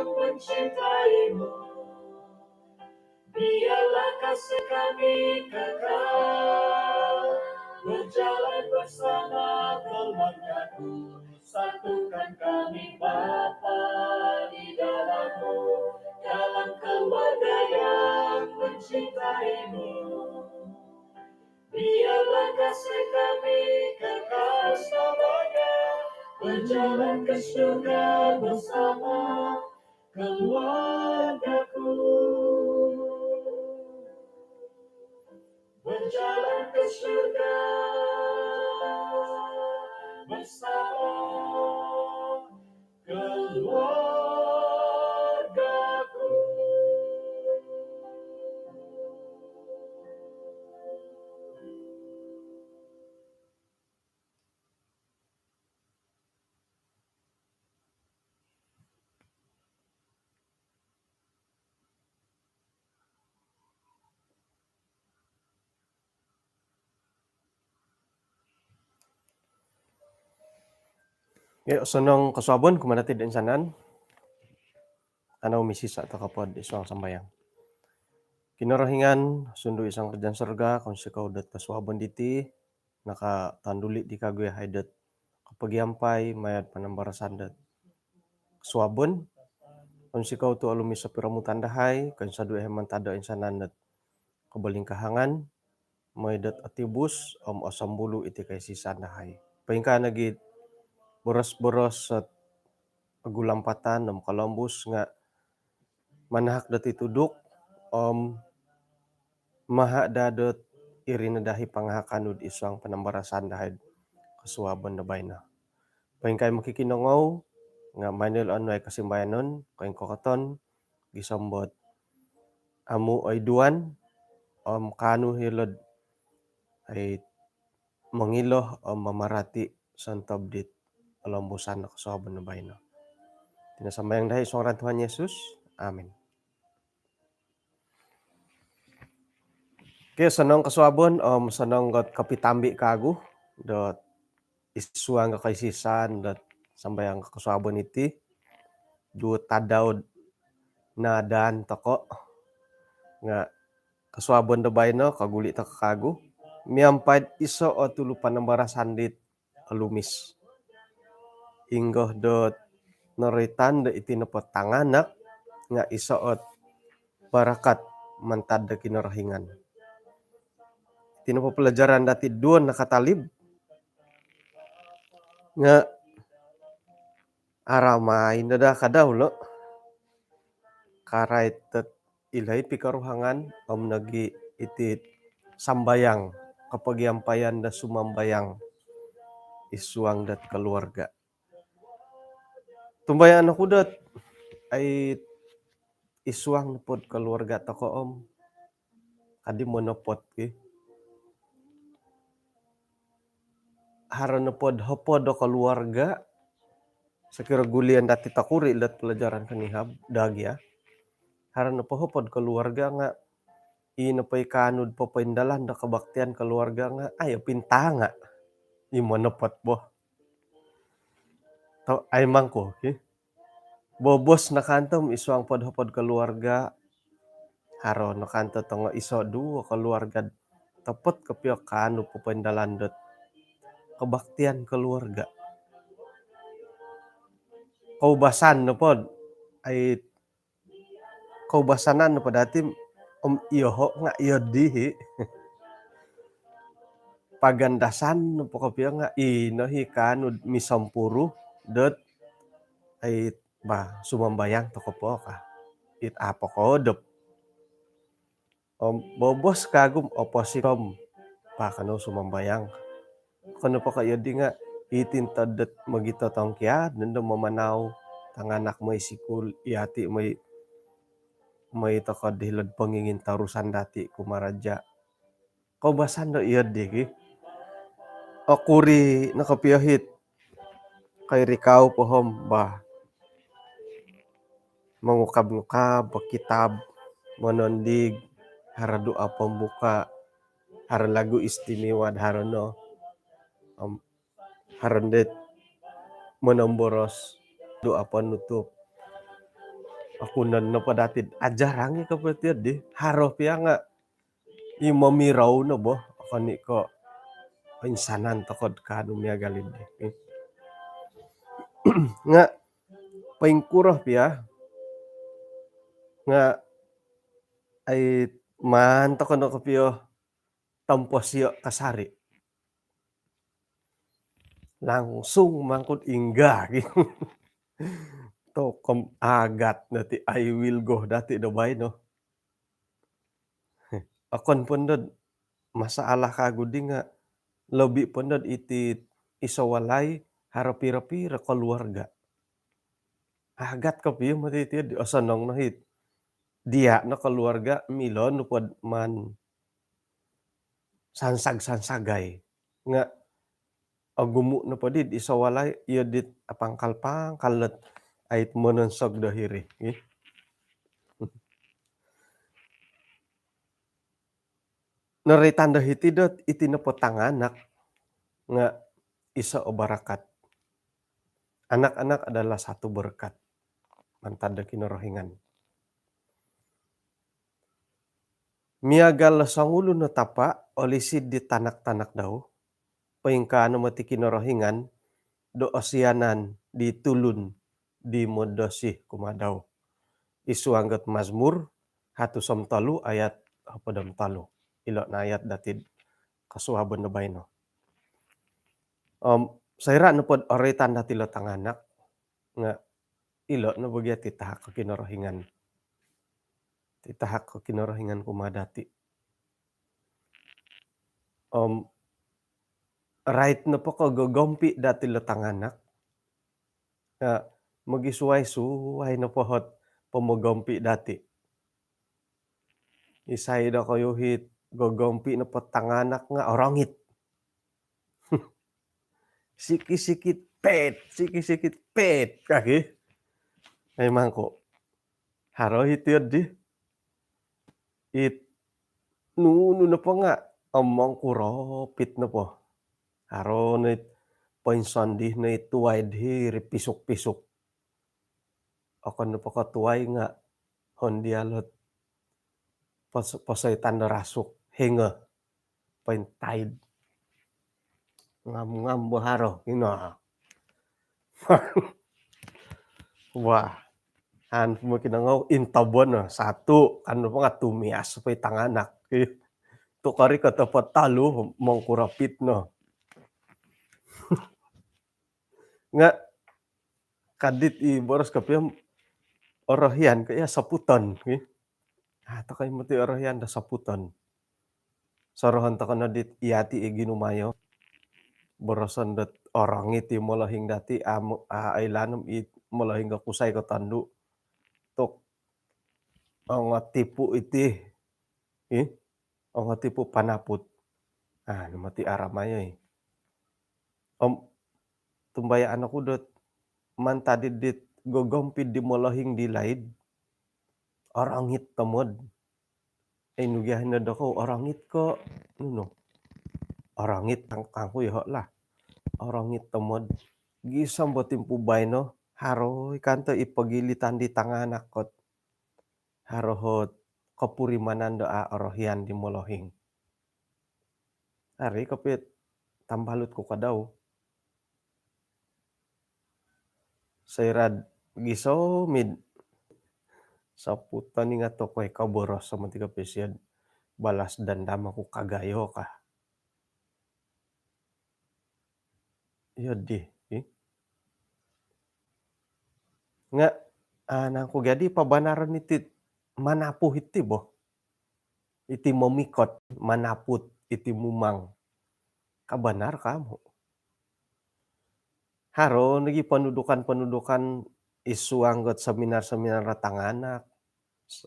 mencintaimu. Biarlah kasih kami kekal, berjalan bersama keluargaku, satukan kami Bapa di dalam-Mu, dalam keluarga yang mencintaimu. Biarlah kasih kami kekal selamanya, berjalan ke surga bersama keluargaku. Berjalan ke surga bersama keluargaku. Ya, senang kesuabun kumana tidak insanan. Anau misi sak takapod isang sambayang. Kinarahingan sundu isang kerjaan serga konsi kau dat kesuabun diti naka tanduli di kagwe haidat kapagiampai mayat panambara sandat. Kesuabun konsi kau tu alumi sapiramu tandahai kan sadu heman tada insanan dat kebaling kahangan maydat atibus om osam bulu iti kai sisan dahai. Paingka nagi boros-boros agulampatan om Columbus nga manahak dati tuduk om maha dadot irina dahi pangahakanud isang panambarasan dahil kasuaban na bayna. Paingkay makikinongau nga manil ay kasimbayanon kain kokaton gisambot amu ay duan kanu hilod ay mangiloh mamarati santabdit alambusan na kasuaban na bayna. Tinasambayang dahil isang Tuhan Yesus. Amin. Kaya sanang kasuabon sanang got kapitambi kagu dot isuang kakaisisan dot sambayang kasuabon iti du tadaud na dan toko nga kasuabon da bayno kaguli ta kagu miampad iso o tulu panambara sandit alumis inggoh dot noritan da iti napatanganak nga iso ot barakat mantad da kinarahingan. Tino pelajaran dati duon nakatalib nga aramay nada kadaw lo karay tet ilay pikaruhangan nagi iti sambayang kapagiampayan da sumambayang isuang dat keluarga. Tumbayan aku dat ay isuang pod keluarga tako adi monopod ki harana pod hopod keluarga sekira gulian dati takuri dat pelajaran kanihab dagya harana pohopod keluarga nga inapay kanud papaindalan da kabaktian keluarga nga ayo pintanga imonopod boh to ay mangko bobos nakantom isuang pod hopod keluarga haro nakanto tongo iso duo keluarga tepet kapio kanu papaindalan dot kebaktian keluarga. Kaubasan no pod ay kaubasanan no podati iyoho nga iyodihi pagandasan no pokapio nga inohi kanu misampuru dot ay ba sumambayang tokopo ka it apo kodop bobos kagum opositom pa kano sumambayang kano pa kayo di nga itintadet magito tong kya nando mamanaw tanganak may sikul iati may takad hilad pangingin tarusan dati kumaraja kaubasan do iyad digi okuri nakapiyahit kay rikaw pohom ba mangukab-ngukab kitab monondig haradu pambuka haran lagu istimewa harano harandet menomboros doa penutup akunan na padatid ajarangi kapatiad di haro piya nga imamiraw na ba akani ko insanan tokod kano miyagalid di nga paingkurah piya nga ay mantok ano ko piyo tampos kasari langsung mangkot ingga to kom agat dati I will go dati dabay no akon pundod masalah kagudi nga lobi pundod iti isawalay harapira-pira keluarga agat kapiyo matitiad asanang nahit dia na keluarga milon no pod man sansag-sansagay nga agumo na padid isawalay iya dit apangkal-pangkalet ait mononsog dahiri Naritan dahiti dot iti napatanganak nga isa o barakat. Anak-anak adalah satu berkat. Mantad da kinorohingan. Miagal sangulo na tapa olisid di tanak-tanak daw. Paingkaano mati kinorohingan do asianan di tulun di modosi kumadaw. Isu anggat Mazmur hatu somtalu ayat hapadam talu. Ilo na ayat datid kasuhaban na bayno. Sayra na pod oritan dati lo tanganak nga ilo na bagya titahak ko kinorohingan. Titahak ko kinorohingan kumadati. Right na po ko gagompi dati lo tanganak nga magisuway-suway na pohot pamagompi dati. Isay da kayo hit gagompi na po tanganak nga orangit. Sikit-sikit pet kaki. Ay mangko. Haro hitiad di. It nuno na po nga amang kuropit na po. Haro na painsan di na ituway di pisok-pisok. Ako na po katuway nga hondialot pasay tanda rasok hinga paintayid. Ngam-ngam baharo ina. Wah. Han mo kinangaw intabon na satu ano pa nga tumias pay tanganak. To kari katapat talo mangkurapit no. Nga kadit i boros kapiyam orahian kaya saputan. To kay mati orahian da saputan. Sarahan ta kana dit iati ginumayo. Borosan dat orangit ti malahing dati ailanam it malahing kusay ka tandu. Tok ang tipu iti ang tipu panaput. Mati aramaya tumbayaan ako dot man tadid dit gogompid di malahing dilaid. Orangit tamod. Ay nugiyahin na dako orangit ko. Nuno. Orangit kangko iho lah. Orangit tamod. Gisam batim pubay no. Haro kanto ipagilitan di tanganak kot. Harohot kapurimanan doa orohian di molohing. Hari kapit tambalut ko kadaw. Sayrad giso mid saputan nga to koy kaboros sa mantika pesyad. Balas dandam ako kagayo ka. Yodi. Nga nang ko gadi pabanaran iti manapu iti bo. Iti momikot manaput iti mumang. Kabanar kamo. Haro nagi panudukan isu anggot seminar-seminar ratanganak,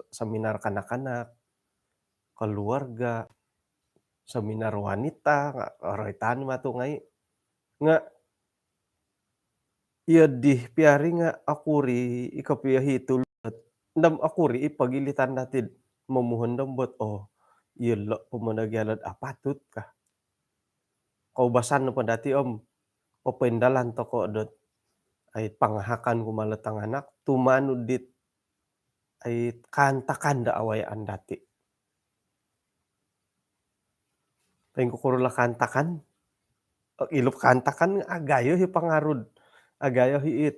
seminar kanak-kanak, keluarga, seminar wanita, oroitan matu ngai nga iya di piari nga akuri ikapiyahi tulot ndam akuri ipagilitan natid mamuhon dambot iya lo pumanagyalat patut ka. Kaubasan no pa dati papendalan to ko dot ay pangahakan kumalat ang anak tumano dit ay kantakan da awayaan dati. Aing kukurula kantakan, ilup kantakan agayo hi pangarud, agayo hiit.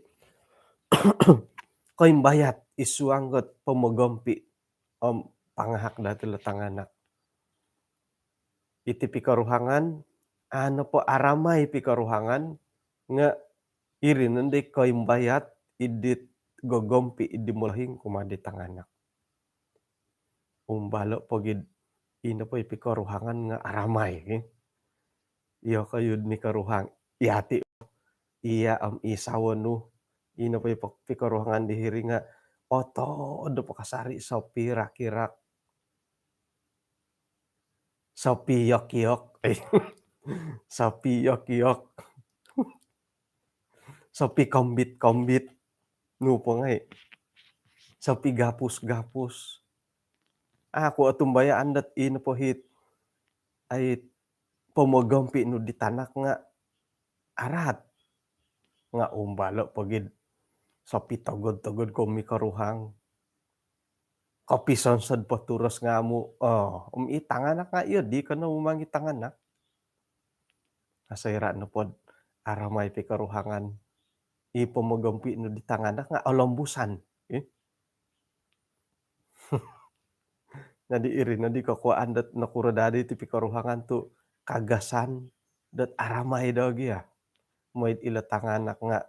Koy mbayat isuanggot pamagompi, pangahak dati letanganak. Iti pikaruhangan, ano po aramay pikaruhangan, nga irinan day koy mbayat idit gogompi idi mulahing kumade tanganak. Umbalo po gid ino poy pikaruhangan nga aramay, iyo kayud ni karuhang ihati iya isawan no, ino poy pikaruhangan dihiri nga otod pakasari sa pirak-irak, sa piyok-yok, sa piyok-yok, sa pikambit-kambit, no po nga sa pigapus-gapus. Ako atumbayaan dat ino po hit ay pamagompi no di tanak nga arat, nga umbalo po gid sa pitagod-tagod ko mikaruhang. Kapison sad paturas nga mo, itanganak nga iyo di ka na umangi tanganak. Nasayra na pod aramay pikaruhangan, ipamagompi no di tanganak nga alambusan, na di iri na di kakuaan dat nakuradadi ti pikaruhangan tu kagasan dat aramay daw giya. Moy ila tanganak nga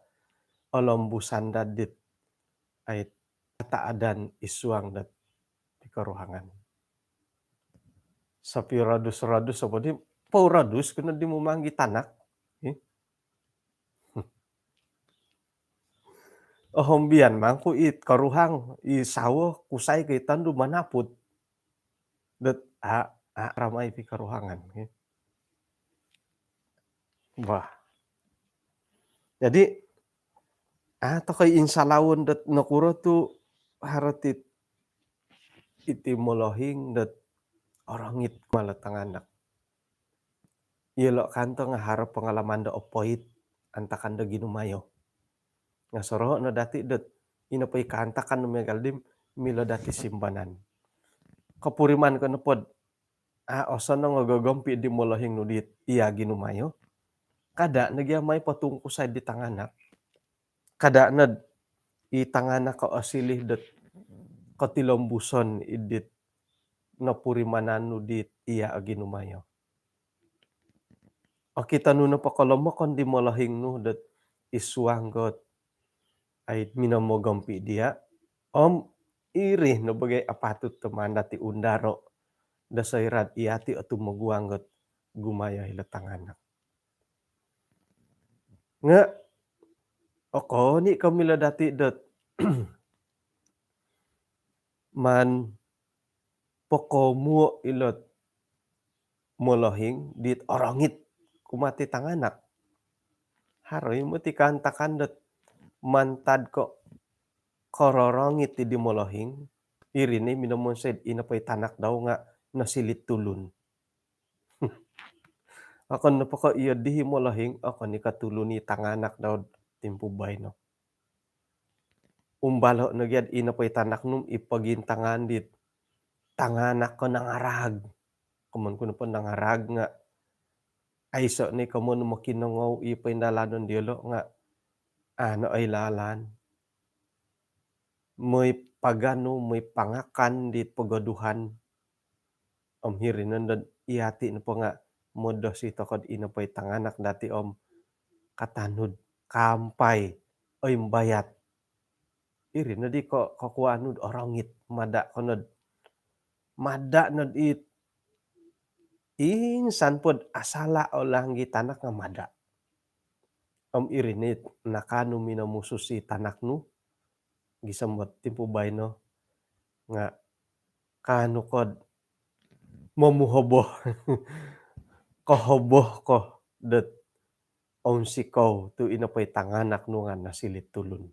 alambusan dadit ay kataadan isuang dat pikaruhangan. Sa piradus-radus apa di pauradus ken di momanggi tanak, ahombian mang ku karuhang isawa kusay kaitan do manapud dat ramay pikaruhangan, Wah, jadi kay insalawon dat nakuro tu haratit iti molohing dat orangit malatanganak. Iyelo kanto nga harap pengalaman da opoit antakan da ginumayo. Nga soro no dati dat inapay kantakan no megaldim mila dati simbanan. Kapuriman ko na pod, oso na nga gagompi di molohing no dit iya ginumayo. Kada nagyamay patungkusay di tanganak. Kada nad itanganak ka asilih dat katilombuson idit napurimanan no dit iya ginumayo. Kita no napakalamakon di molohing no dat isuanggot ay minamogompi dia, irih no bagay apatut teman ti undaro da sayrat iyati atu maguanggot gumaya ila tanganak. Nga ni kamila dati dat man pokomo ilot molohing dit orangit kumati tanganak. Haroy mo ti kantakan dat mantad ko kororongit ti di molohing, irini minamonsed inapay tanak daw nga nasilit tulun. Akan napaka iya di molohing akan ni katulun ni tanganak daw timpubay no. Umbalo na gyud inapay tanak num ipagintangan dit tanganak ko nangarag. Kuman ko na po nangarag nga ayso ni kamo no makinangaw ipay nalanon dielo nga ano ay lalan. May pagano, may pangakan dit pagaduhan. Hirinan dat iyati na po nga modos ito kod inapay tanganak dati katanud, kampay, oy mbayat. Iri na di ko kakuanod orangit mada konod. Mada nad insan pod asala o langgi tanak nga mada. Irinit nakano minamusos si tanak no, gisambut timpubay no, nga kano kod mamuhoboh kahoboh ko dat sikaw tu inapay tanganak no nga nasilit tulun.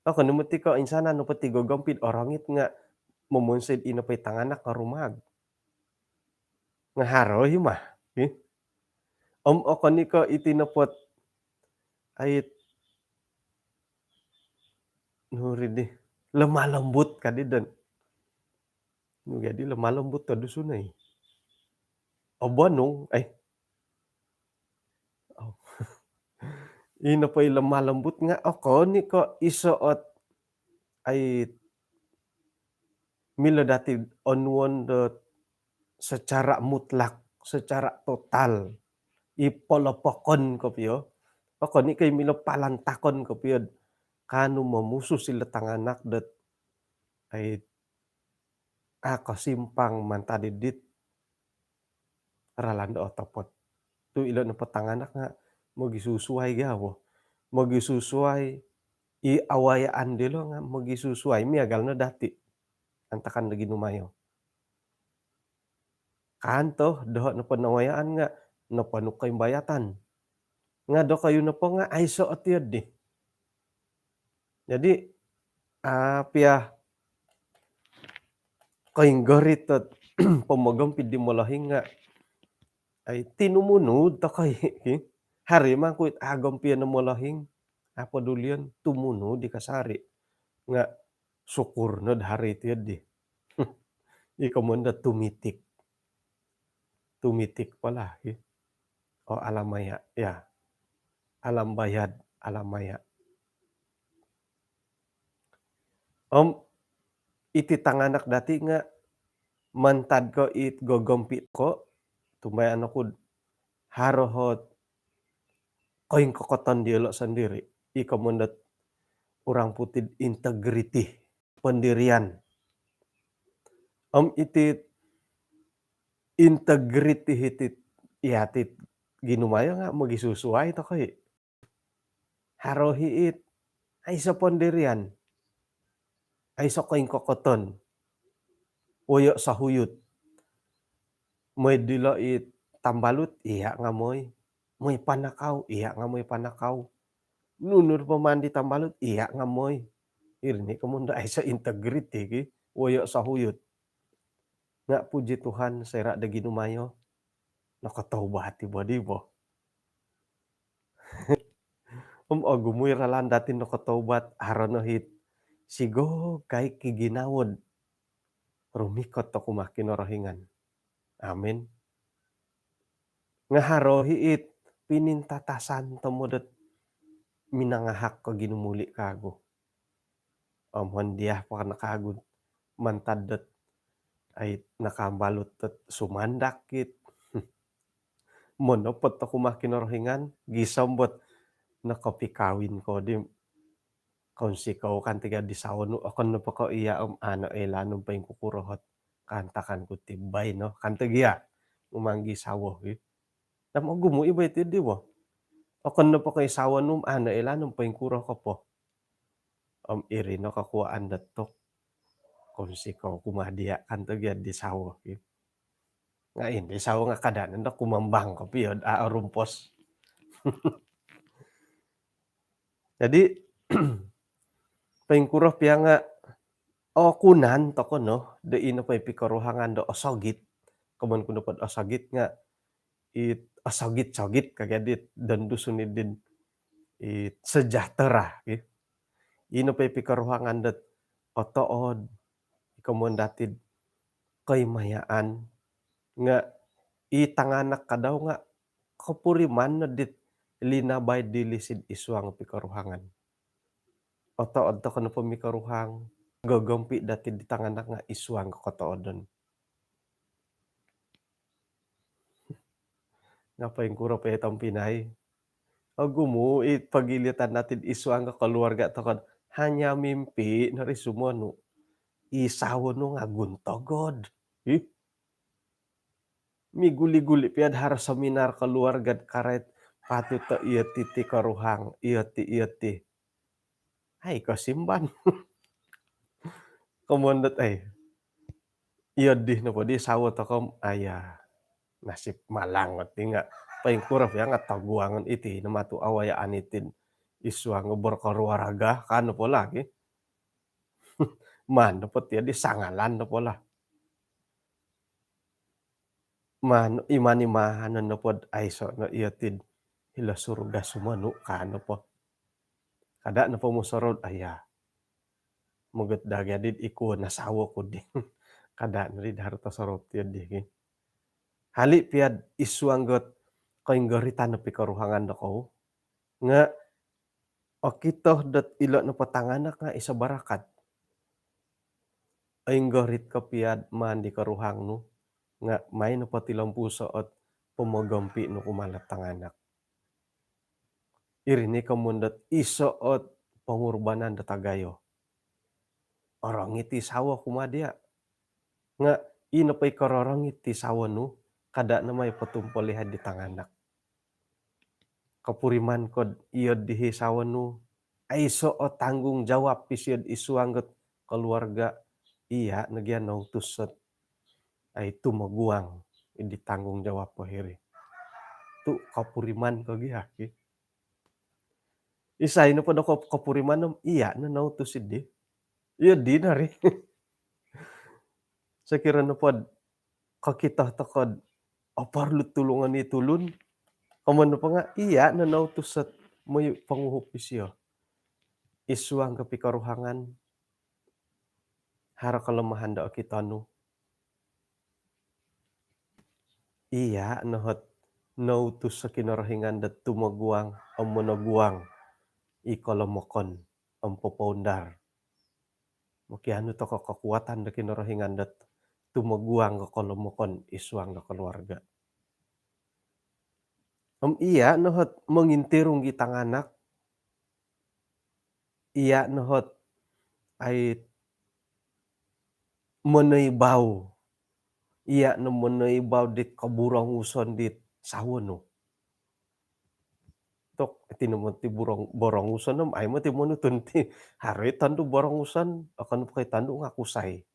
Ako no ti ko insana no pati gagompid orangit nga mamonsed inapay tanganak nga rumag. Nga haroy mah, ako ni ko itinapot ay nuri di lemah lembut kadi dan nu jadi lemah lembut to dusunay. Obanong ay oh, inapay lemah lembut nga ako ni ko isuot ay miladatid onwon secara mutlak, secara total, ipolopokon kopio, pokoni kay mila palantakon kopiod, kanu mamusu sila tanganak det ay simpang mantadidit ralanda otopot. Tu ilo na patanganak nga magisusuay gawo, magisusuay awayaan dilo nga magisusuay miagal na dati, antakan da ginumayo. Kanto doho na panawayaan nga napano kay bayatan. Nga do kayo na po nga ay suot yun di. Jadi, piya kayong garitot pamagampi di malahing nga ay tinumunod ta kay hari man kuit agam piya na malahing apadulyan tumunod di kasari nga syukurnod hari iti di. Ikaw mo na tumitik. Tumitik pala. O alamaya, ya. Alam bayad, alamaya. Iti tanganak dati nga mantad ko it gogompit ko, tumayan ako harohot koing kokoton dielo sendiri. Ikaw mo na urang putid integrity, pendirian. Iti integrity iti ihatit ginumaya nga magisusuay to kay harohiit ay sa pendirian. Ay sa koing kokoton. Uyo sa huyot. Moy dilo it tambalut, iya nga moy. Moy panakaw, iya nga moy panakaw. Nunur pa man di tambalut, iya nga moy. Irni kamunda ay sa integrity ki, uyo sa huyot. Nga puji Tuhan sera da ginumayo. Nakataubat ti badi bo. Agumoy ralan dati nakataubat aron no hit. Sigo kay kiginawod. Rumikot to kumakin orahingan. Amin. Nga harohi it pinintatasan to mo dat minangahak ko ginumuli kago. Hondiah pa nakagod mantad dat ay nakambalot at sumandakit. Monopot to kumakin orahingan gisambot nakapikawin ko di konsikaw kan tiga di sawon akon no pa ko iya ano elanong pa yung kukurohot kantakan ko tibay no kantagiya umanggi sawo Tamo gumo iba iti di bo. Akon no pa kay sawan num ano elanong pa yung kuro ko po. Iri no kakuaan datok konsikaw kumadia kantagiya di sawo. Nga hindi sawo nga kadanan da kumambang ko piyod aarumpos. Jadi paingkuroh piya nga kunan to ko no, dein pay pikaruhangan do osogit, kuman kuno pod osogit nga osogit-sogit kagadit dan dusun din sejahtera ino pay pikaruhangan dat otood ikaw datid kaymayaan nga itanganak kadaw nga kapuriman na dit linabay dilisid iswang pikaruhangan. Otood to kano pamikaruhang gagampi dati di tanganak nga iswang kotoodon. Nga paingkuro pa itong Pinay. Gumo pagilitan natin iswang kaluwarga to kan hanya mimpi na risumo no isawo no nga guntogod. Miguli-guli piad har seminar keluarga karet patut ta iya ti karuhang iya ti. Ay kasimban. Komondet ay. Iya di na po di sawo to kom aya nasib malangot ti nga paingkurap ya nga taguangan iti na matu awayaan itin iswa nga berkeluarga kano po lagi. Mano po ti di sangalan na po la. Imani-mahanan na pod ayso no iyatid ila surga sumano kano po. Kada na po mosorod aya. Moget dagadid iku nasawo ko di kada na rid hartosorop tiad di kin. Hali piad isuanggot kainggaritan na pikaruhangan da ko nga o kitoh dat ilo na patanganak nga isa barakat. Ainggarit ka piad man di karuhangno nga may na patilampuso at pumagampi no kumalat tanganak. Irini kamundat isoot pangurbanan da tagayo. Orang iti sawa kumadia. Nga inapay karorong iti sawa no kada na may patumpalihan di tanganak. Kapuriman kod iyod dihi sawa no ay o tanggung jawab pisiyod isuanggot keluarga iya nagyan nautusot ay tumaguang idi tanggung jawab po hiri. Tu kapuriman kagihaki. Isay na pada kapuriman nam iya na nautus idi. Iya di na rin. Sakira na pod kakitah takod aparlut tulungan ni tulun. Kaman na pa nga iya na nautusat may panguhupis yo. Isuang kapikaruhangan hara kalamahan da kita no. Iya nahat nautus sa kinarahingan da tumaguang ang managuang ikalamakon ang papaundar. Makiano to kakakuatan da kinarahingan da tumaguang kakalamakon isuang da keluarga. Iya nahat mangintirong gitanganak. Iya nahat ay manaybaw. Iya na manaybaw dit kaburanguson dit sawono. Tok tinamon ti boranguson nam ay mo ti manutun ti hari tandu boranguson akan kay tandu nga kusay.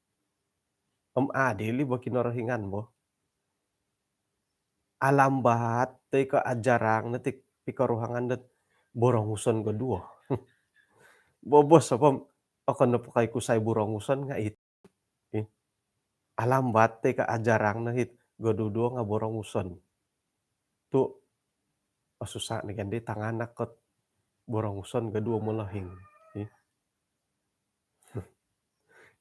Adili ba kinarahingan mo? Alambat tay ka ajarang na ti pikaruhangan dat boranguson gadua. Bobos apam akan na kay kusay boranguson nga alambat tay ka ajarang na hit gadudua nga boranguson. Tu asusa ni gandi tanganak ket boranguson gadua malahing.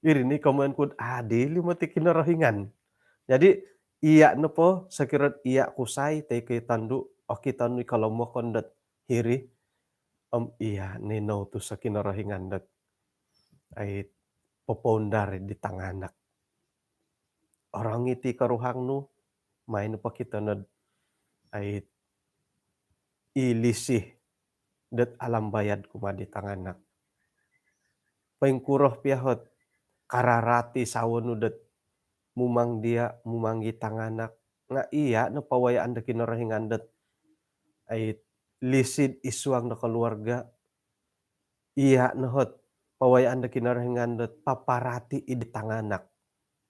Irini kaman kud adili mo ti kinarahingan. Jadi iya na po sakirat iya kusay tay kay tandu o kita no kalamokon dat hiri iya ni nautus sa kinarahingan dat ay papaundar di tanganak. Orang iti karuhangno may no pa kita na ay ilisih dat alambayad kumadi tanganak. Paingkuroh piyahot kararati sawono dat mumang dia mumanggi tanganak nga iya napawayaan da kinarahingan dat ay lisid isuang da keluarga. Iya nahat pawayaan da kinarahingan dat paparati idi tanganak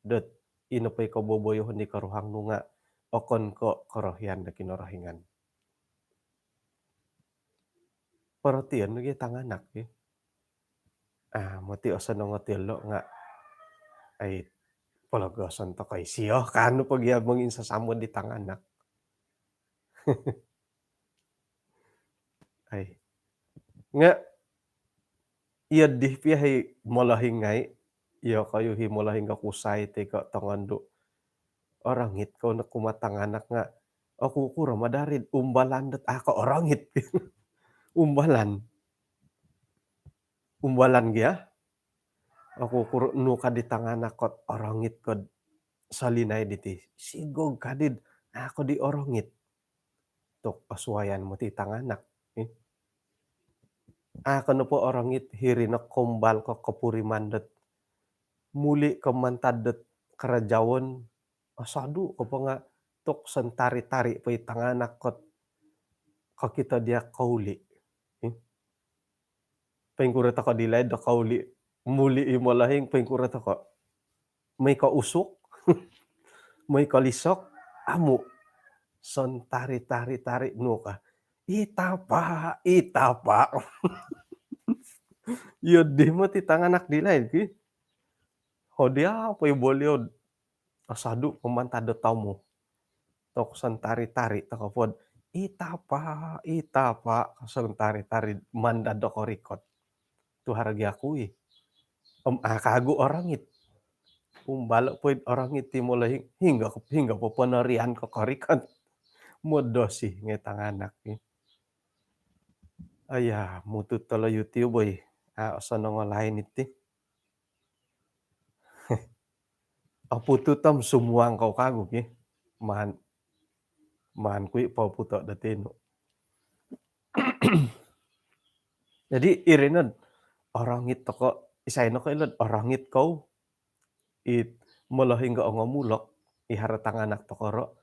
dat inapay kaboboyohon di karuhangno nga okon ko karahian da kinarahingan. Perhatian lagi tanganak mati osan nga tilo nga ay palagasan ta kay siya kano pagyabang insasamon di tanganak. Ay nga iya di pihay malahing ngay iya kayo hi malahing ka kusay ti ka tangando. Orangit ko na kumatanganak nga aku kura madarid umbalan dat ka orangit. Umbalan. Umbalan gya. Aku kuro no kadi tanganak kot orangit kod salinay diti. Sigog kadid ako di orangit. Tok pasuayan mo ti tanganak. Kano po orangit hiri na kombal ko kapuriman dat muli kamantad dat karajawon asadu ko pa nga tok santari-tari pa tanganak kot kakita dia kauli. Paingkurat ako dilay da kauli muli imalahing paingkurat ako. May kausok, may kalisok, amo santari-tari-tari no ka. Itapa, itapa. Yun di mo ti tanganak dilay ki. Hodia pa'y boliod. Asadu pamantado tamo. Tok santari-tari takapod. Itapa, itapa. Santari-tari mandado ko rikot. Tu haragi ako Kago orangit. Balo poid orangit ti mulai hingga poponerian kokorikan modo sih ngetanganak ni. Aya mutut tolo YouTube boy, sono ngolain iti. Pututam sumuang kau kago ki. Man kui pau puto dateno. Jadi irinod orangit toko isaino ko ilod orangit kau it molo hingga ongomulok ihara tanganak tokoro